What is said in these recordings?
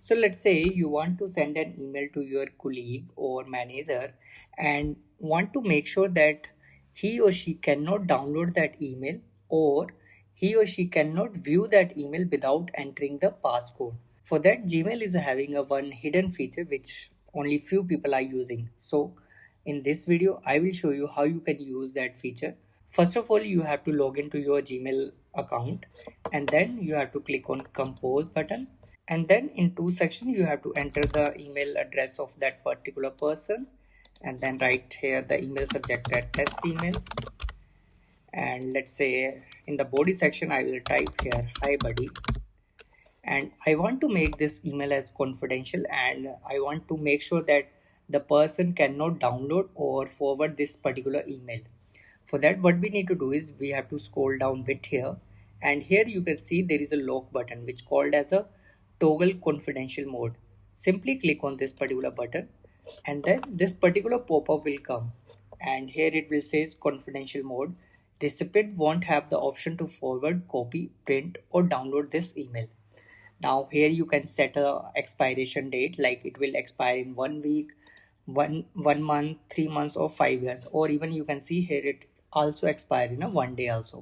So let's say you want to send an email to your colleague or manager and want to make sure that he or she cannot download that email, or he or she cannot view that email without entering the passcode. For that, Gmail is having a one hidden feature which only few people are using. So in this video, I will show you how you can use that feature. First of all, you have to log into your Gmail account, and then you have to click on compose button, and then in two sections you have to enter the email address of that particular person, and then write here the email subject at test email. And let's say in the body section I will type here hi buddy, and I want to make this email as confidential, and I want to make sure that the person cannot download or forward this particular email. For that, what we need to do is we have to scroll down bit here, and here you can see there is a lock button which called as a toggle confidential mode. Simply click on this particular button, and then this particular pop-up will come, and here it will say confidential mode. Recipient won't have the option to forward, copy, print or download this email. Now here you can set a expiration date, like it will expire in 1 week, one month, 3 months or 5 years, or even you can see here it also expire in a 1 day also.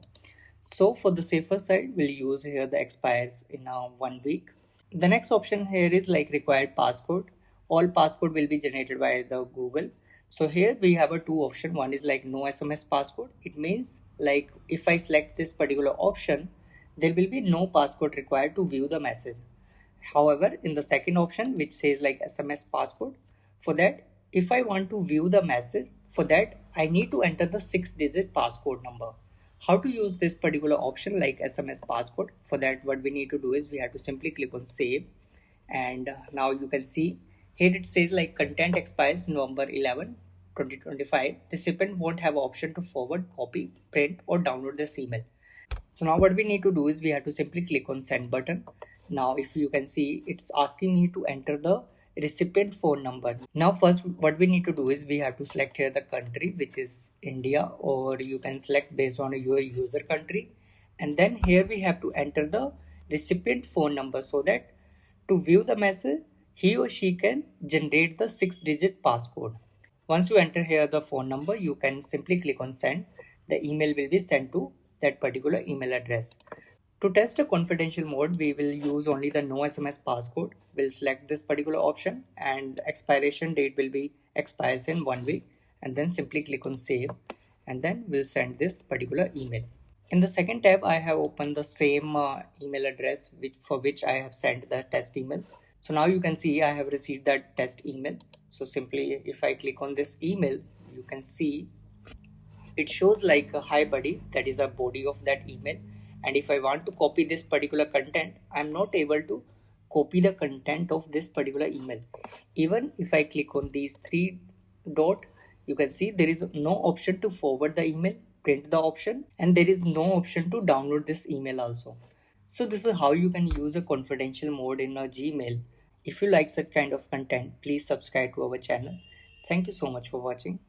So for the safer side, we'll use here the expires in a 1 week. The next option here is like required passcode. All passcode will be generated by the Google. So here we have a two option. One is like no SMS passcode. It means like if I select this particular option, there will be no passcode required to view the message. However, in the second option which says like SMS passcode, for that if I want to view the message, for that I need to enter the 6-digit passcode number. How to use this particular option like SMS passcode? For that, what we need to do is we have to simply click on save, and now you can see here it says like content expires November 11 2025. Recipient won't have option to forward, copy, print or download this email. So now what we need to do is we have to simply click on send button. Now if you can see, it's asking me to enter the recipient phone number. Now first what we need to do is we have to select here the country, which is India, or you can select based on your user country, and then here we have to enter the recipient phone number so that to view the message he or she can generate the 6-digit passcode. Once you enter here the phone number, you can simply click on send. The email will be sent to that particular email address. To test a confidential mode, we will use only the no SMS passcode. We'll select this particular option, and expiration date will be expires in 1 week, and then simply click on save, and then we'll send this particular email. In the second tab, I have opened the same email address for which I have sent the test email. So now you can see I have received that test email. So simply if I click on this email, you can see it shows like a hi buddy, that is a body of that email. And if I want to copy this particular content, I'm not able to copy the content of this particular email. Even if I click on these three dot, you can see there is no option to forward the email, print the option, and there is no option to download this email also. So this is how you can use a confidential mode in a Gmail. If you like such kind of content, please subscribe to our channel. Thank you so much for watching.